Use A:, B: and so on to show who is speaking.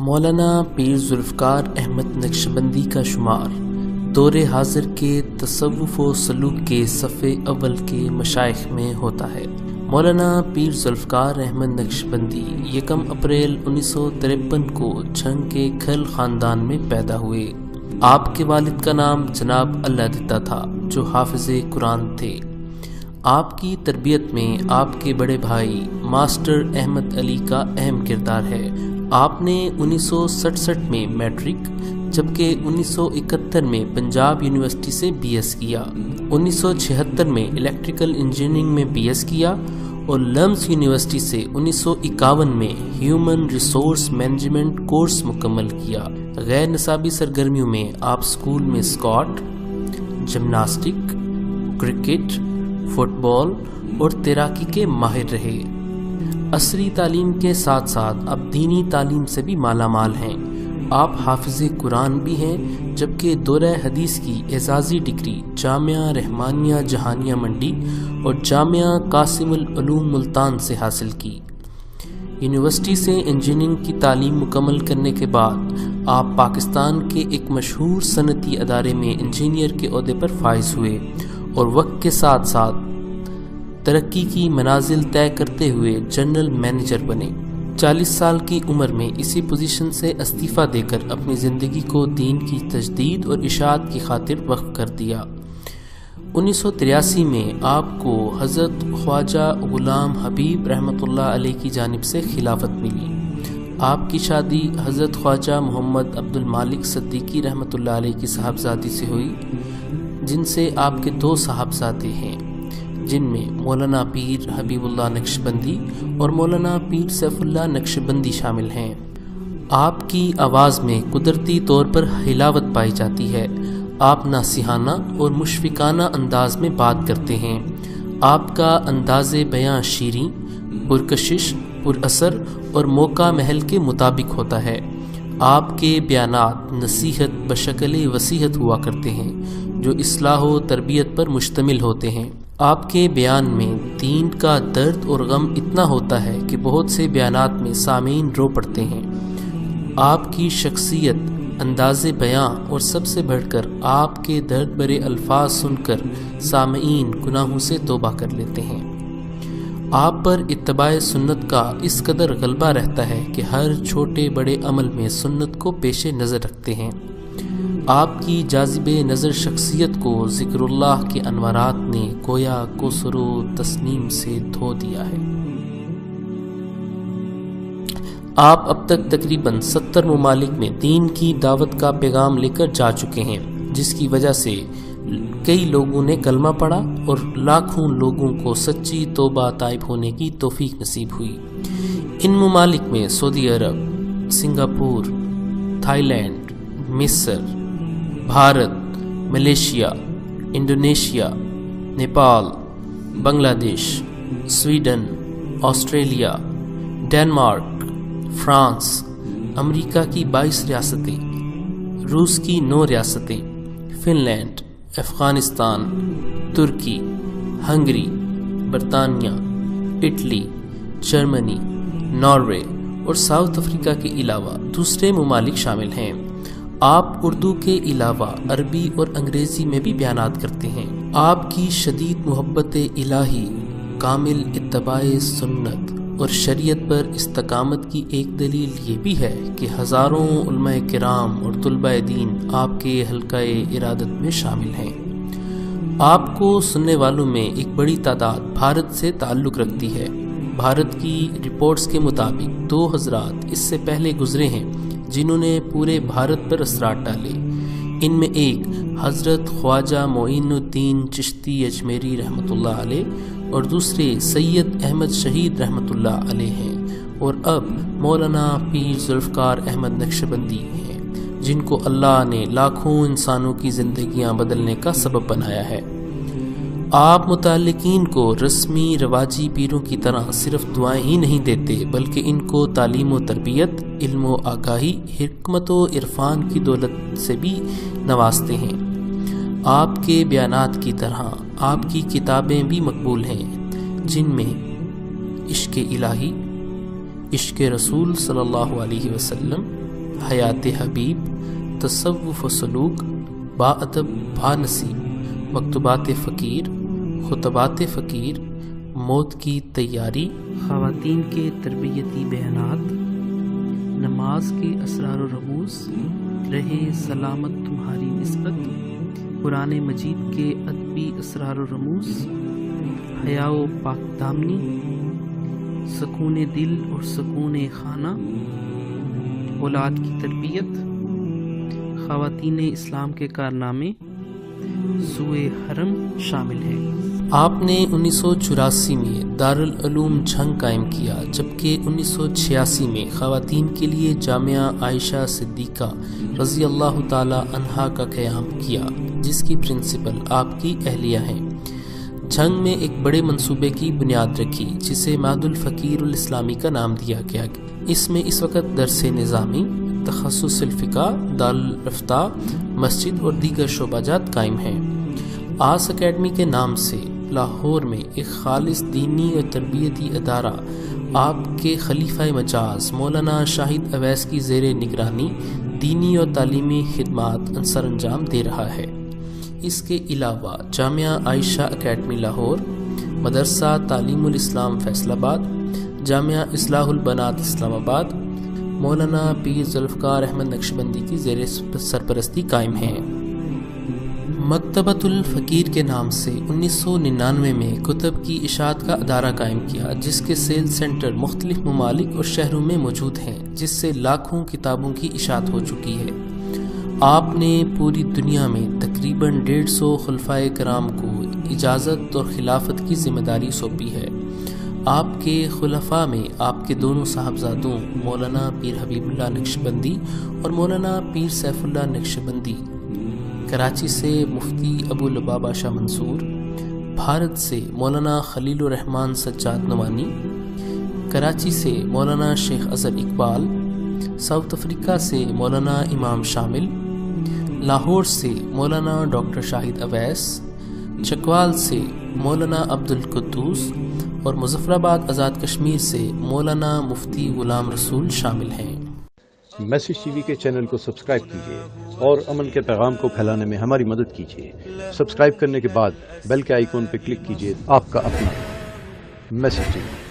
A: مولانا پیر ذوالفقار احمد نقشبندی کا شمار دور حاضر کے تصوف و سلوک کے صف اول کے مشائخ میں ہوتا ہے۔ مولانا پیر ذوالفقار احمد نقشبندی 1 اپریل 1953 کو جھنگ کے کھل خاندان میں پیدا ہوئے۔ آپ کے والد کا نام جناب اللہ دتا تھا جو حافظ قرآن تھے۔ آپ کی تربیت میں آپ کے بڑے بھائی ماسٹر احمد علی کا اہم کردار ہے۔ آپ نے 1967 میں میٹرک جبکہ 1971 میں پنجاب یونیورسٹی سے بی ایس کیا۔ 1976 میں الیکٹریکل انجینئرنگ میں بی ایس کیا اور لمس یونیورسٹی سے 1951 میں ہیومن ریسورس مینجمنٹ کورس مکمل کیا۔ غیر نصابی سرگرمیوں میں آپ اسکول میں اسکواٹ، جمناسٹک، کرکٹ، فٹ بال اور تیراکی کے ماہر رہے۔ عصری تعلیم کے ساتھ ساتھ اب دینی تعلیم سے بھی مالا مال ہیں۔ آپ حافظ قرآن بھی ہیں جبکہ دورہ حدیث کی اعزازی ڈگری جامعہ رحمانیہ جہانیہ منڈی اور جامعہ قاسم العلوم ملتان سے حاصل کی۔ یونیورسٹی سے انجینئرنگ کی تعلیم مکمل کرنے کے بعد آپ پاکستان کے ایک مشہور صنعتی ادارے میں انجینئر کے عہدے پر فائز ہوئے اور وقت کے ساتھ ساتھ ترقی کی منازل طے کرتے ہوئے جنرل مینیجر بنے۔ 40 سال کی عمر میں اسی پوزیشن سے استعفیٰ دے کر اپنی زندگی کو دین کی تجدید اور اشاعت کی خاطر وقف کر دیا۔ 1983 میں آپ کو حضرت خواجہ غلام حبیب رحمۃ اللہ علیہ کی جانب سے خلافت ملی۔ آپ کی شادی حضرت خواجہ محمد عبد المالک صدیقی رحمۃ اللہ علیہ کی صاحبزادی سے ہوئی، جن سے آپ کے 2 صاحبزادے ہیں، جن میں مولانا پیر حبیب اللہ نقشبندی اور مولانا پیر سیف اللہ نقشبندی شامل ہیں۔ آپ کی آواز میں قدرتی طور پر حلاوت پائی جاتی ہے۔ آپ نصیحانہ اور مشفقانہ انداز میں بات کرتے ہیں۔ آپ کا انداز بیاں شیریں، پرکشش، پر اثر اور موقع محل کے مطابق ہوتا ہے۔ آپ کے بیانات نصیحت بشکل وصیحت ہوا کرتے ہیں جو اصلاح و تربیت پر مشتمل ہوتے ہیں۔ آپ کے بیان میں دین کا درد اور غم اتنا ہوتا ہے کہ بہت سے بیانات میں سامعین رو پڑتے ہیں۔ آپ کی شخصیت، انداز بیاں اور سب سے بڑھ کر آپ کے درد بھرے الفاظ سن کر سامعین گناہوں سے توبہ کر لیتے ہیں۔ آپ پر اتباع سنت کا اس قدر غلبہ رہتا ہے کہ ہر چھوٹے بڑے عمل میں سنت کو پیش نظر رکھتے ہیں۔ آپ کی جاذب نظر شخصیت کو ذکر اللہ کے انوارات نے گویا کوثر و تسنیم سے دھو دیا ہے۔ آپ اب تک تقریباً 70 ممالک میں دین کی دعوت کا پیغام لے کر جا چکے ہیں، جس کی وجہ سے کئی لوگوں نے کلمہ پڑھا اور لاکھوں لوگوں کو سچی توبہ تائب ہونے کی توفیق نصیب ہوئی۔ ان ممالک میں سعودی عرب، سنگاپور، تھائی لینڈ، مصر، بھارت، ملیشیا، انڈونیشیا، نیپال، بنگلہ دیش، سویڈن، آسٹریلیا، ڈنمارک، فرانس، امریکہ کی 22 ریاستیں، روس کی 9 ریاستیں، فن لینڈ، افغانستان، ترکی، ہنگری، برطانیہ، اٹلی، جرمنی، ناروے اور ساؤتھ افریقہ کے علاوہ دوسرے ممالک شامل ہیں۔ آپ اردو کے علاوہ عربی اور انگریزی میں بھی بیانات کرتے ہیں۔ آپ کی شدید محبت الہی، کامل اتباع سنت اور شریعت پر استقامت کی ایک دلیل یہ بھی ہے کہ ہزاروں علماء کرام اور طلباء دین آپ کے حلقہ ارادت میں شامل ہیں۔ آپ کو سننے والوں میں ایک بڑی تعداد بھارت سے تعلق رکھتی ہے۔ بھارت کی رپورٹس کے مطابق 2 حضرات اس سے پہلے گزرے ہیں جنہوں نے پورے بھارت پر اثرات ڈالے۔ ان میں ایک حضرت خواجہ معین الدین چشتی اجمیری رحمۃ اللہ علیہ اور دوسرے سید احمد شہید رحمۃ اللہ علیہ ہیں، اور اب مولانا پیر ذوالفقار احمد نقشبندی ہیں جن کو اللہ نے لاکھوں انسانوں کی زندگیاں بدلنے کا سبب بنایا ہے۔ آپ متعلقین کو رسمی رواجی پیروں کی طرح صرف دعائیں ہی نہیں دیتے بلکہ ان کو تعلیم و تربیت، علم و آگاہی، حکمت و عرفان کی دولت سے بھی نوازتے ہیں۔ آپ کے بیانات کی طرح آپ کی کتابیں بھی مقبول ہیں جن میں عشق الہی، عشق رسول صلی اللہ علیہ وسلم، حیات حبیب، تصوف و سلوک، با ادب با نصیب، مکتوبات فقیر، خطبات فقیر، موت کی تیاری، خواتین کے تربیتی بیانات، نماز کے اسرار و رموز، رہے سلامت تمہاری نسبت، قرآن مجید کے ادبی اسرار و رموز، حیا و پاک دامنی، سکون دل اور سکون خانہ، اولاد کی تربیت، خواتین اسلام کے کارنامے، سوئے حرم شامل ہے۔ آپ نے 1984 میں دارالعلوم جھنگ قائم کیا، جبکہ 1986 میں خواتین کے لیے جامعہ عائشہ صدیقہ رضی اللہ تعالی عنہا کا قیام کیا، جس کی پرنسپل آپ کی اہلیہ ہیں۔ جھنگ میں ایک بڑے منصوبے کی بنیاد رکھی، جسے معہد الفقیر الاسلامی کا نام دیا گیا۔ اس میں اس وقت درس نظامی، تخصص الفقہ، دارالفتہ، مسجد اور دیگر شعبہ جات قائم ہیں۔ آس اکیڈمی کے نام سے لاہور میں ایک خالص دینی اور تربیتی ادارہ آپ کے خلیفہ مجاز مولانا شاہد اویس کی زیر نگرانی دینی اور تعلیمی خدمات سر انجام دے رہا ہے۔ اس کے علاوہ جامعہ عائشہ اکیڈمی لاہور، مدرسہ تعلیم الاسلام فیصل آباد، جامعہ اصلاح البنات اسلام آباد، مولانا پیر ذوالفقار احمد نقشبندی کی زیر سرپرستی قائم ہیں۔ مکتبۃ الفقیر کے نام سے 1999 میں کتب کی اشاعت کا ادارہ قائم کیا، جس کے سیل سینٹر مختلف ممالک اور شہروں میں موجود ہیں، جس سے لاکھوں کتابوں کی اشاعت ہو چکی ہے۔ آپ نے پوری دنیا میں تقریباً 150 خلفائے کرام کو اجازت اور خلافت کی ذمہ داری سونپی ہے۔ آپ کے خلفاء میں آپ کے دونوں صاحبزادوں مولانا پیر حبیب اللہ نقشبندی اور مولانا پیر سیف اللہ نقشبندی، کراچی سے مفتی ابو لبابہ شاہ منصور، بھارت سے مولانا خلیل الرحمن سجاد نوانی، کراچی سے مولانا شیخ اظہر اقبال، ساؤتھ افریقہ سے مولانا امام شامل، لاہور سے مولانا ڈاکٹر شاہد اویس، چکوال سے مولانا عبد القدوس اور مظفر آباد آزاد کشمیر سے مولانا مفتی غلام رسول شامل ہیں۔
B: میسج ٹی وی کے چینل کو سبسکرائب کیجیے اور امن کے پیغام کو پھیلانے میں ہماری مدد کیجیے۔ سبسکرائب کرنے کے بعد بیل کے آئیکن پر کلک کیجیے۔ آپ کا اپنا میسج ٹی وی۔